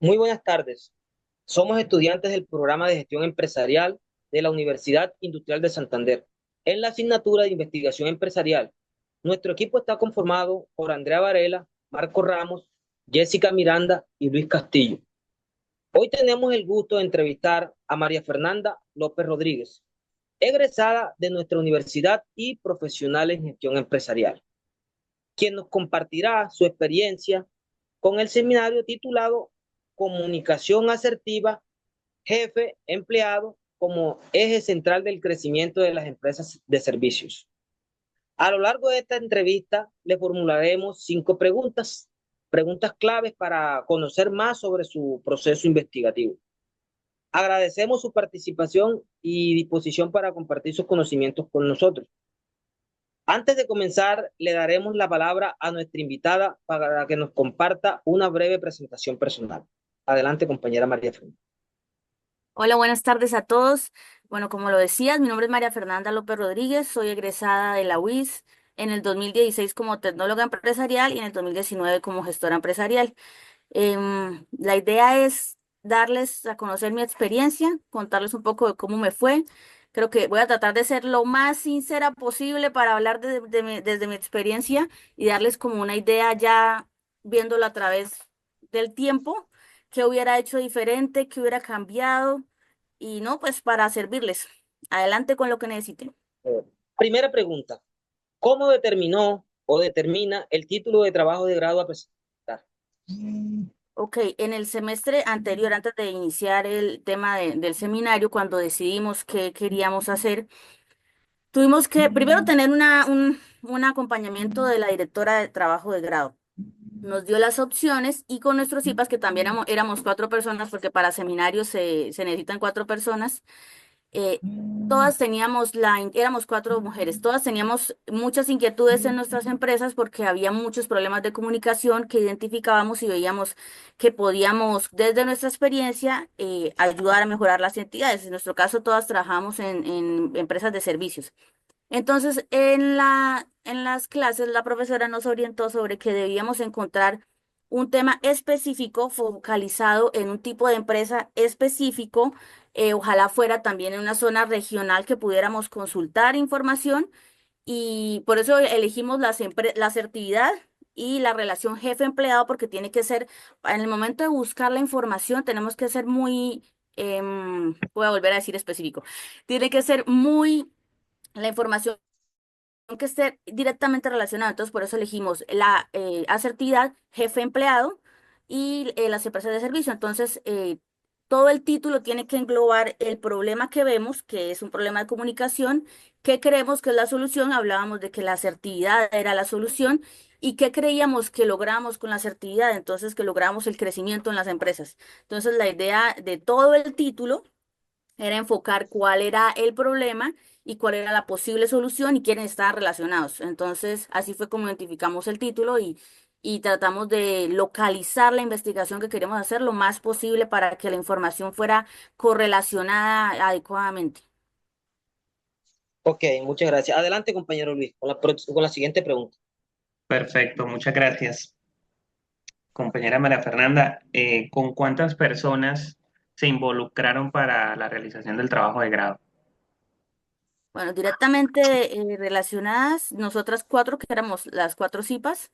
Muy buenas tardes. Somos estudiantes del programa de gestión empresarial de la Universidad Industrial de Santander, en la asignatura de investigación empresarial. Nuestro equipo está conformado por Andrea Varela, Marco Ramos, Jessica Miranda y Luis Castillo. Hoy tenemos el gusto de entrevistar a María Fernanda López Rodríguez, egresada de nuestra universidad y profesional en gestión empresarial, quien nos compartirá su experiencia con el seminario titulado Comunicación asertiva, jefe, empleado, como eje central del crecimiento de las empresas de servicios. A lo largo de esta entrevista le formularemos 5 preguntas, preguntas claves para conocer más sobre su proceso investigativo. Agradecemos su participación y disposición para compartir sus conocimientos con nosotros. Antes de comenzar, le daremos la palabra a nuestra invitada para que nos comparta una breve presentación personal. Adelante, compañera María Fernanda. Hola, buenas tardes a todos. Bueno, como lo decías, mi nombre es María Fernanda López Rodríguez, soy egresada de la UIS en el 2016 como tecnóloga empresarial y en el 2019 como gestora empresarial. La idea es darles a conocer mi experiencia, contarles un poco de cómo me fue. Creo que voy a tratar de ser lo más sincera posible para hablar desde mi experiencia y darles como una idea ya viéndolo a través del tiempo, qué hubiera hecho diferente, qué hubiera cambiado y no, pues para servirles. Adelante con lo que necesiten. Primera pregunta, ¿cómo determinó o determina el título de trabajo de grado a presentar? Ok, en el semestre anterior, antes de iniciar el tema del seminario, cuando decidimos qué queríamos hacer, tuvimos que primero tener un acompañamiento de la directora de trabajo de grado. Nos dio las opciones y con nuestros IPAs, que también éramos 4 personas, porque para seminarios se necesitan 4 personas. eh, Todas teníamos éramos 4 mujeres, todas teníamos muchas inquietudes en nuestras empresas porque había muchos problemas de comunicación que identificábamos y veíamos que podíamos, desde nuestra experiencia, ayudar a mejorar las entidades. En nuestro caso, todas trabajamos en empresas de servicios. Entonces, en las clases, la profesora nos orientó sobre que debíamos encontrar un tema específico focalizado en un tipo de empresa específico, ojalá fuera también en una zona regional que pudiéramos consultar información y por eso elegimos la asertividad y la relación jefe-empleado porque tiene que ser, en el momento de buscar la información, tenemos que ser muy, voy a volver a decir específico, tiene que ser muy la información que esté directamente relacionada. Entonces, por eso elegimos la asertividad, jefe empleado y las empresas de servicio. Entonces, todo el título tiene que englobar el problema que vemos, que es un problema de comunicación, qué creemos que es la solución. Hablábamos de que la asertividad era la solución y qué creíamos que logramos con la asertividad. Entonces, que logramos el crecimiento en las empresas. Entonces, la idea de todo el título era enfocar cuál era el problema y cuál era la posible solución y quiénes estaban relacionados. Entonces, así fue como identificamos el título y tratamos de localizar la investigación que queremos hacer lo más posible para que la información fuera correlacionada adecuadamente. Ok, muchas gracias. Adelante, compañero Luis, con la siguiente pregunta. Perfecto, muchas gracias. Compañera María Fernanda, ¿con cuántas personas se involucraron para la realización del trabajo de grado? Bueno, directamente relacionadas, nosotras 4, que éramos las 4 CIPAs,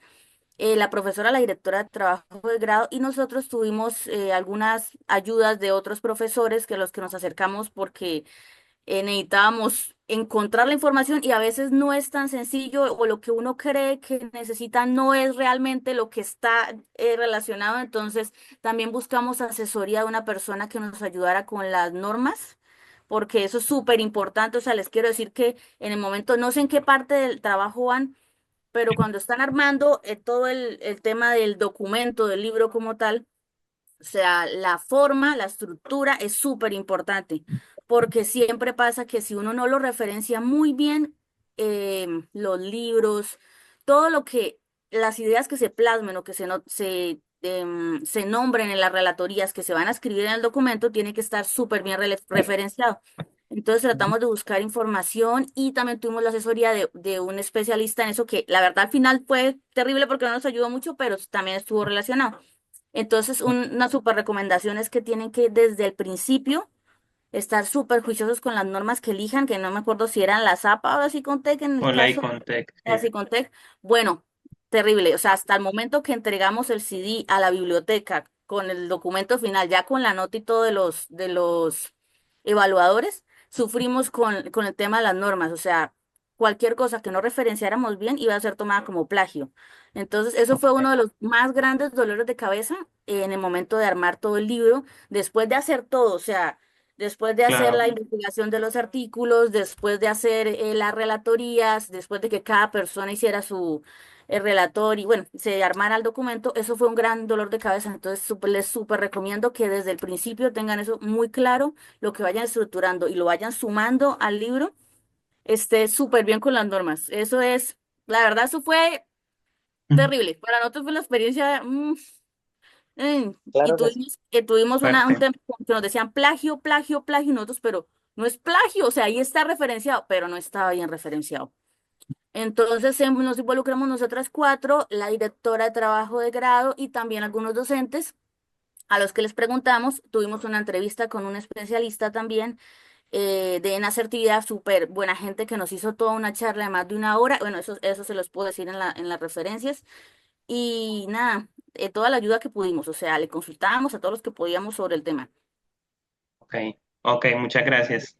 la profesora, la directora de trabajo de grado y nosotros tuvimos algunas ayudas de otros profesores que los que nos acercamos porque necesitábamos encontrar la información y a veces no es tan sencillo o lo que uno cree que necesita no es realmente lo que está relacionado. Entonces, también buscamos asesoría de una persona que nos ayudara con las normas. Porque eso es súper importante, o sea, les quiero decir que en el momento, no sé en qué parte del trabajo van, pero cuando están armando todo el tema del documento, del libro como tal, o sea, la forma, la estructura es súper importante, porque siempre pasa que si uno no lo referencia muy bien, los libros, todo lo que, las ideas que se plasmen o que se nombren en las relatorías que se van a escribir en el documento, tiene que estar súper bien referenciado. Entonces tratamos de buscar información y también tuvimos la asesoría de un especialista en eso que la verdad al final fue terrible porque no nos ayudó mucho, pero también estuvo relacionado. Entonces, una super recomendación es que tienen que desde el principio estar súper juiciosos con las normas que elijan, que no me acuerdo si eran la ZAPA o la Sicontec en el O la caso Icontec, de la sí. Sicontec. Bueno, terrible. O sea, hasta el momento que entregamos el CD a la biblioteca con el documento final, ya con la nota y todo de los evaluadores, sufrimos con el tema de las normas. O sea, cualquier cosa que no referenciáramos bien iba a ser tomada como plagio. Entonces, eso fue Ok, uno de los más grandes dolores de cabeza en el momento de armar todo el libro, después de hacer todo, o sea, después de hacer claro. la investigación de los artículos, después de hacer las relatorías, después de que cada persona hiciera su relator y bueno, se armara el documento, eso fue un gran dolor de cabeza. Entonces, les súper recomiendo que desde el principio tengan eso muy claro, lo que vayan estructurando y lo vayan sumando al libro, esté súper bien con las normas. Eso es, la verdad, eso fue terrible. Para nosotros fue la experiencia. Y Claro que sí. tuvimos un Fuerte. tema que nos decían plagio, plagio, plagio, y nosotros, pero no es plagio, o sea, ahí está referenciado, pero no estaba bien referenciado. Entonces nos involucramos nosotras cuatro, la directora de trabajo de grado y también algunos docentes a los que les preguntamos. Tuvimos una entrevista con un especialista también en asertividad, súper buena gente que nos hizo toda una charla de más de una hora. Bueno, eso se los puedo decir en las referencias. Y nada, toda la ayuda que pudimos, o sea, le consultábamos a todos los que podíamos sobre el tema. Ok, ok, muchas gracias.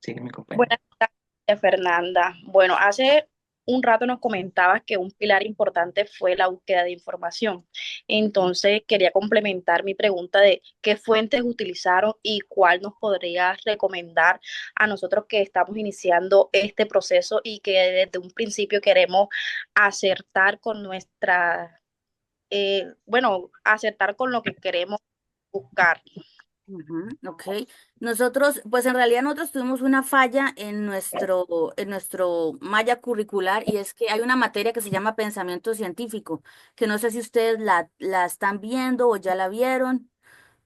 Sigue mi compañero. Buenas tardes, Fernanda. Bueno, hace un rato nos comentabas que un pilar importante fue la búsqueda de información. Entonces, quería complementar mi pregunta de qué fuentes utilizaron y cuál nos podrías recomendar a nosotros que estamos iniciando este proceso y que desde un principio queremos acertar con acertar con lo que queremos buscar. Ujú, ok. Nosotros, pues en realidad nosotros tuvimos una falla en nuestro malla curricular y es que hay una materia que se llama pensamiento científico, que no sé si ustedes la están viendo o ya la vieron.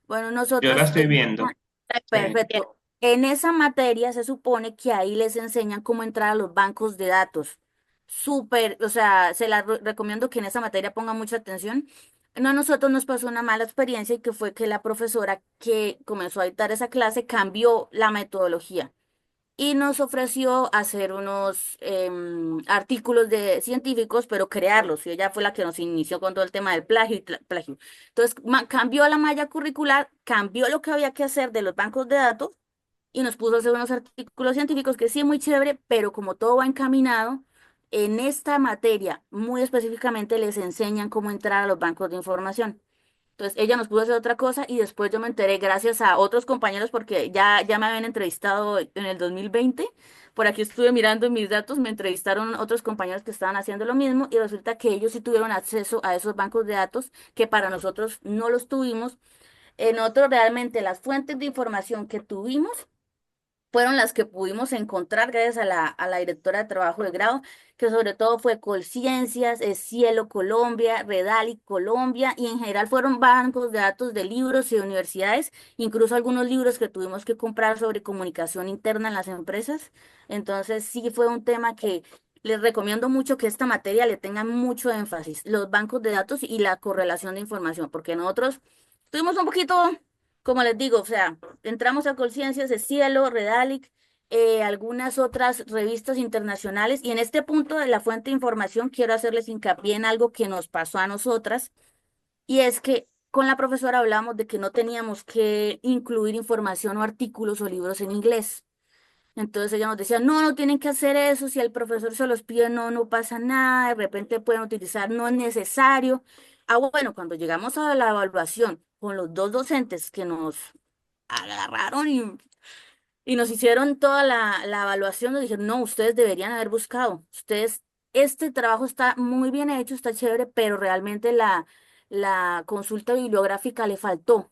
Bueno, Yo la nosotros, estoy viendo. Sí. perfecto. En esa materia se supone que ahí les enseñan cómo entrar a los bancos de datos. Súper, o sea, se la recomiendo que en esa materia pongan mucha atención. No, a nosotros nos pasó una mala experiencia y que fue que la profesora que comenzó a dictar esa clase cambió la metodología y nos ofreció hacer unos artículos de científicos, pero crearlos. Y ella fue la que nos inició con todo el tema del plagio y plagio. Entonces, cambió la malla curricular, cambió lo que había que hacer de los bancos de datos y nos puso a hacer unos artículos científicos que sí es muy chévere, pero como todo va encaminado, en esta materia, muy específicamente, les enseñan cómo entrar a los bancos de información. Entonces ella nos pudo hacer otra cosa y después yo me enteré gracias a otros compañeros porque ya me habían entrevistado en el 2020. Por aquí estuve mirando en mis datos, me entrevistaron otros compañeros que estaban haciendo lo mismo y resulta que ellos sí tuvieron acceso a esos bancos de datos que para nosotros no los tuvimos. Nosotros realmente las fuentes de información que tuvimos fueron las que pudimos encontrar gracias a la directora de trabajo de grado, que sobre todo fue Colciencias, Cielo Colombia, Redalic Colombia, y en general fueron bancos de datos de libros y de universidades, incluso algunos libros que tuvimos que comprar sobre comunicación interna en las empresas. Entonces sí fue un tema que les recomiendo mucho que esta materia le tenga mucho énfasis, los bancos de datos y la correlación de información, porque nosotros tuvimos un poquito, como les digo, o sea, entramos a Conciencias de Cielo, Redalic, algunas otras revistas internacionales, y en este punto de la fuente de información quiero hacerles hincapié en algo que nos pasó a nosotras, y es que con la profesora hablamos de que no teníamos que incluir información o artículos o libros en inglés. Entonces ella nos decía, no, no tienen que hacer eso, si el profesor se los pide, no, no pasa nada, de repente pueden utilizar, no es necesario. Ah, bueno, cuando llegamos a la evaluación con los dos docentes que nos agarraron y nos hicieron toda la evaluación, nos dijeron, no, ustedes deberían haber buscado, ustedes, este trabajo está muy bien hecho, está chévere, pero realmente la consulta bibliográfica le faltó,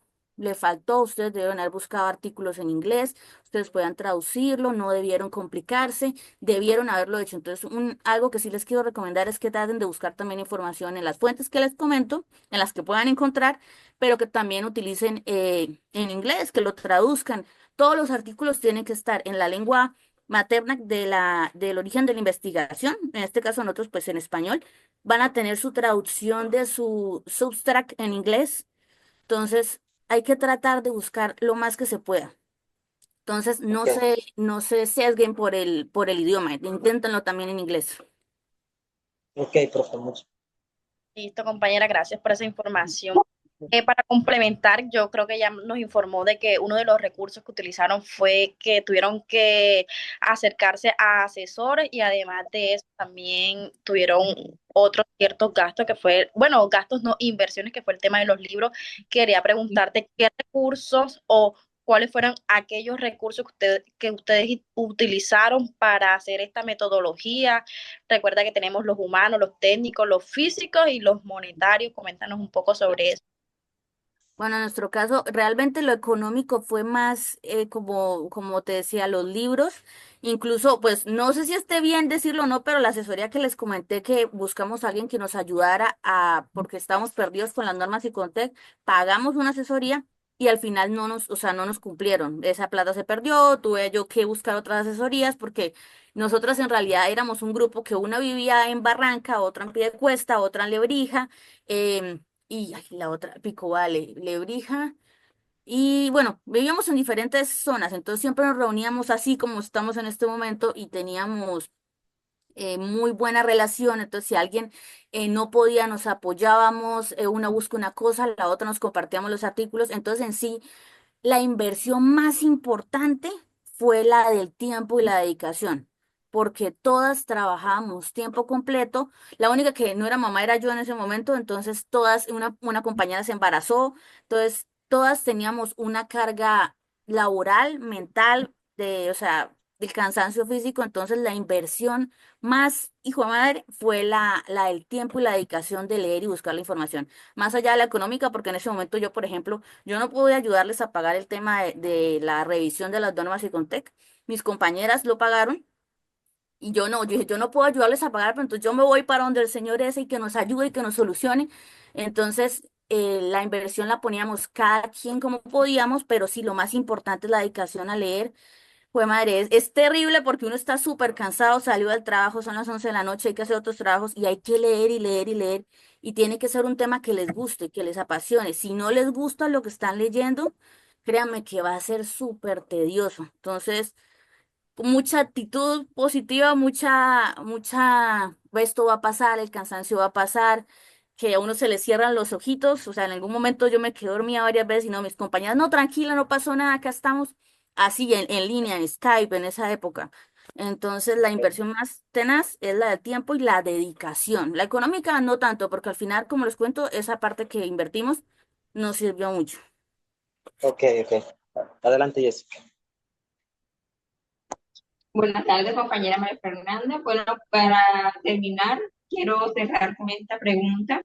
ustedes deben haber buscado artículos en inglés, ustedes puedan traducirlo, no debieron complicarse, debieron haberlo hecho. Entonces, algo que sí les quiero recomendar es que traten de buscar también información en las fuentes que les comento, en las que puedan encontrar, pero que también utilicen en inglés, que lo traduzcan. Todos los artículos tienen que estar en la lengua materna del origen de la investigación, en este caso nosotros pues en español, van a tener su traducción de su substract en inglés. Entonces, hay que tratar de buscar lo más que se pueda. Entonces, Ok, no se sesguen por el idioma, inténtenlo también en inglés. ok, profe, Listo, compañera, gracias por esa información. Para complementar, yo creo que ya nos informó de que uno de los recursos que utilizaron fue que tuvieron que acercarse a asesores y además de eso también tuvieron otros ciertos gastos que fue, bueno, gastos no, inversiones que fue el tema de los libros. Quería preguntarte qué recursos o cuáles fueron aquellos recursos que ustedes utilizaron para hacer esta metodología. Recuerda que tenemos los humanos, los técnicos, los físicos y los monetarios. Coméntanos un poco sobre eso. Bueno, en nuestro caso, realmente lo económico fue más, como te decía, los libros. Incluso, pues no sé si esté bien decirlo o no, pero la asesoría que les comenté que buscamos a alguien que nos ayudara porque estábamos perdidos con las normas y Contec, pagamos una asesoría y al final o sea, no nos cumplieron. Esa plata se perdió, tuve yo que buscar otras asesorías porque nosotras en realidad éramos un grupo que una vivía en Barranca, otra en Piedecuesta, otra en Lebrija. Y ay, la otra, Pico Vale, Lebrija. Y bueno, vivíamos en diferentes zonas, entonces siempre nos reuníamos así como estamos en este momento y teníamos muy buena relación. Entonces, si alguien no podía, nos apoyábamos, una busca una cosa, la otra nos compartíamos los artículos. Entonces, en sí, la inversión más importante fue la del tiempo y la dedicación, porque todas trabajábamos tiempo completo. La única que no era mamá era yo en ese momento, entonces una compañera se embarazó, entonces todas teníamos una carga laboral, mental, o sea, del cansancio físico, entonces la inversión más, hijo de madre, fue la del tiempo y la dedicación de leer y buscar la información, más allá de la económica, porque en ese momento yo, por ejemplo, yo no pude ayudarles a pagar el tema de la revisión de las normas y Contec. Mis compañeras lo pagaron y yo no. Yo dije, yo no puedo ayudarles a pagar, pero entonces yo me voy para donde el señor ese y que nos ayude y que nos solucione. Entonces, la inversión la poníamos cada quien como podíamos, pero sí, lo más importante es la dedicación a leer. Pues madre, es terrible porque uno está súper cansado, salió del trabajo, son las 11 de la noche, hay que hacer otros trabajos y hay que leer y leer y leer. Y tiene que ser un tema que les guste, que les apasione. Si no les gusta lo que están leyendo, créanme que va a ser súper tedioso. Entonces, con mucha actitud positiva, esto va a pasar, el cansancio va a pasar, que a uno se le cierran los ojitos, o sea, en algún momento yo me quedé dormida varias veces y no, mis compañeras, no, tranquila, no pasó nada, acá estamos así en línea, en Skype, en esa época. Entonces, la inversión más tenaz es la de tiempo y la dedicación. La económica no tanto, porque al final, como les cuento, esa parte que invertimos nos sirvió mucho. ok, ok. Adelante, Jessica. Buenas tardes, compañera María Fernanda. Bueno, para terminar, quiero cerrar con esta pregunta.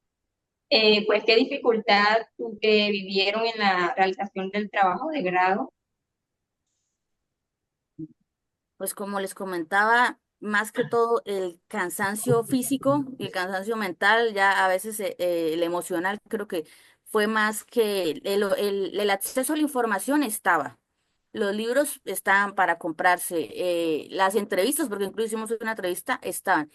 Pues, ¿qué dificultad vivieron en la realización del trabajo de grado? Pues como les comentaba, más que todo el cansancio físico y el cansancio mental, ya a veces el emocional creo que fue más que el acceso a la información estaba. Los libros estaban para comprarse, las entrevistas, porque incluso hicimos una entrevista, estaban.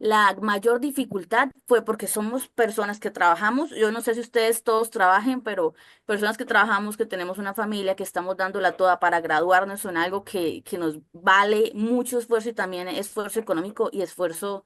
La mayor dificultad fue porque somos personas que trabajamos. Yo no sé si ustedes todos trabajen, pero personas que trabajamos, que tenemos una familia, que estamos dándola toda para graduarnos en algo que nos vale mucho esfuerzo y también esfuerzo económico y esfuerzo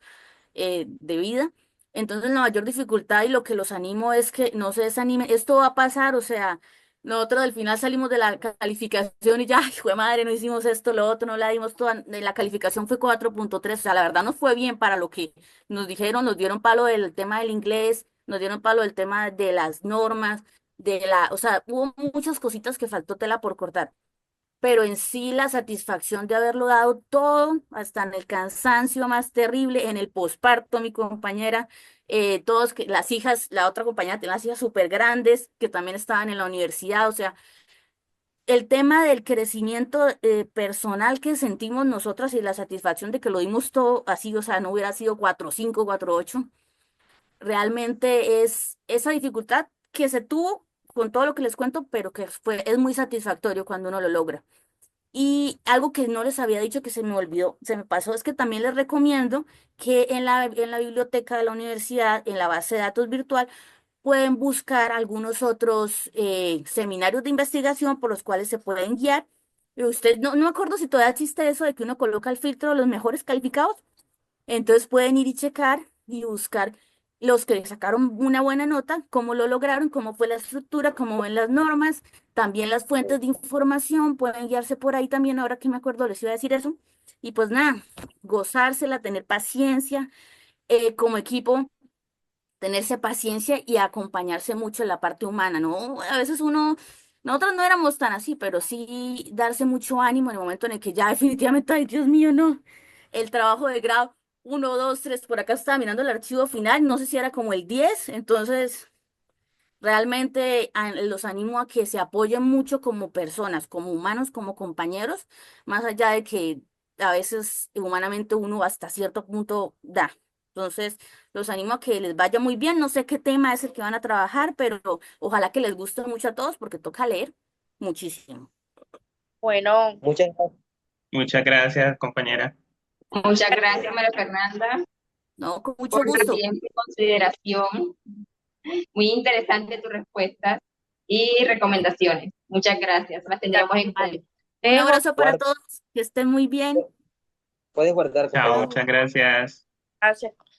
de vida. Entonces, la mayor dificultad y lo que los animo es que no se desanimen. Esto va a pasar, o sea, nosotros al final salimos de la calificación y ya, ay, jue madre, no hicimos esto, lo otro, no la dimos toda. La calificación fue 4.3, o sea, la verdad nos fue bien para lo que nos dijeron, nos dieron palo del tema del inglés, nos dieron palo del tema de las normas, o sea, hubo muchas cositas que faltó tela por cortar, pero en sí la satisfacción de haberlo dado todo, hasta en el cansancio más terrible, en el posparto, mi compañera, las hijas, la otra compañera tenía las hijas súper grandes que también estaban en la universidad, o sea, el tema del crecimiento personal que sentimos nosotras y la satisfacción de que lo dimos todo así, o sea, no hubiera sido 4.5, 4.8, realmente es esa dificultad que se tuvo con todo lo que les cuento, pero que es muy satisfactorio cuando uno lo logra. Y algo que no les había dicho que se me olvidó, se me pasó, es que también les recomiendo que en la biblioteca de la universidad, en la base de datos virtual, pueden buscar algunos otros seminarios de investigación por los cuales se pueden guiar. Y usted, no me acuerdo si todavía existe eso de que uno coloca el filtro de los mejores calificados. Entonces pueden ir y checar y buscar los que sacaron una buena nota, cómo lo lograron, cómo fue la estructura, cómo ven las normas, también las fuentes de información, pueden guiarse por ahí también, ahora que me acuerdo les iba a decir eso. Y pues nada, gozársela, tener paciencia, como equipo, tenerse paciencia y acompañarse mucho en la parte humana, ¿no? A veces nosotros no éramos tan así, pero sí darse mucho ánimo en el momento en el que ya definitivamente, ay, Dios mío, no, el trabajo de grado 1, 2, 3 por acá estaba mirando el archivo final, no sé si era como el 10, entonces realmente los animo a que se apoyen mucho como personas, como humanos, como compañeros, más allá de que a veces humanamente uno hasta cierto punto da. Entonces, los animo a que les vaya muy bien. No sé qué tema es el que van a trabajar, pero ojalá que les guste mucho a todos porque toca leer muchísimo. Bueno, Muchas gracias. Muchas gracias, compañera. Muchas gracias, María Fernanda, No, con por mucho tu gusto. tiempo y consideración. Muy interesante tus respuestas y recomendaciones. Muchas gracias. Las tendremos en cuenta. Vale. Un dejo, abrazo para todos, que estén muy bien. Puedes guardar, Chao, compañero. muchas gracias. gracias.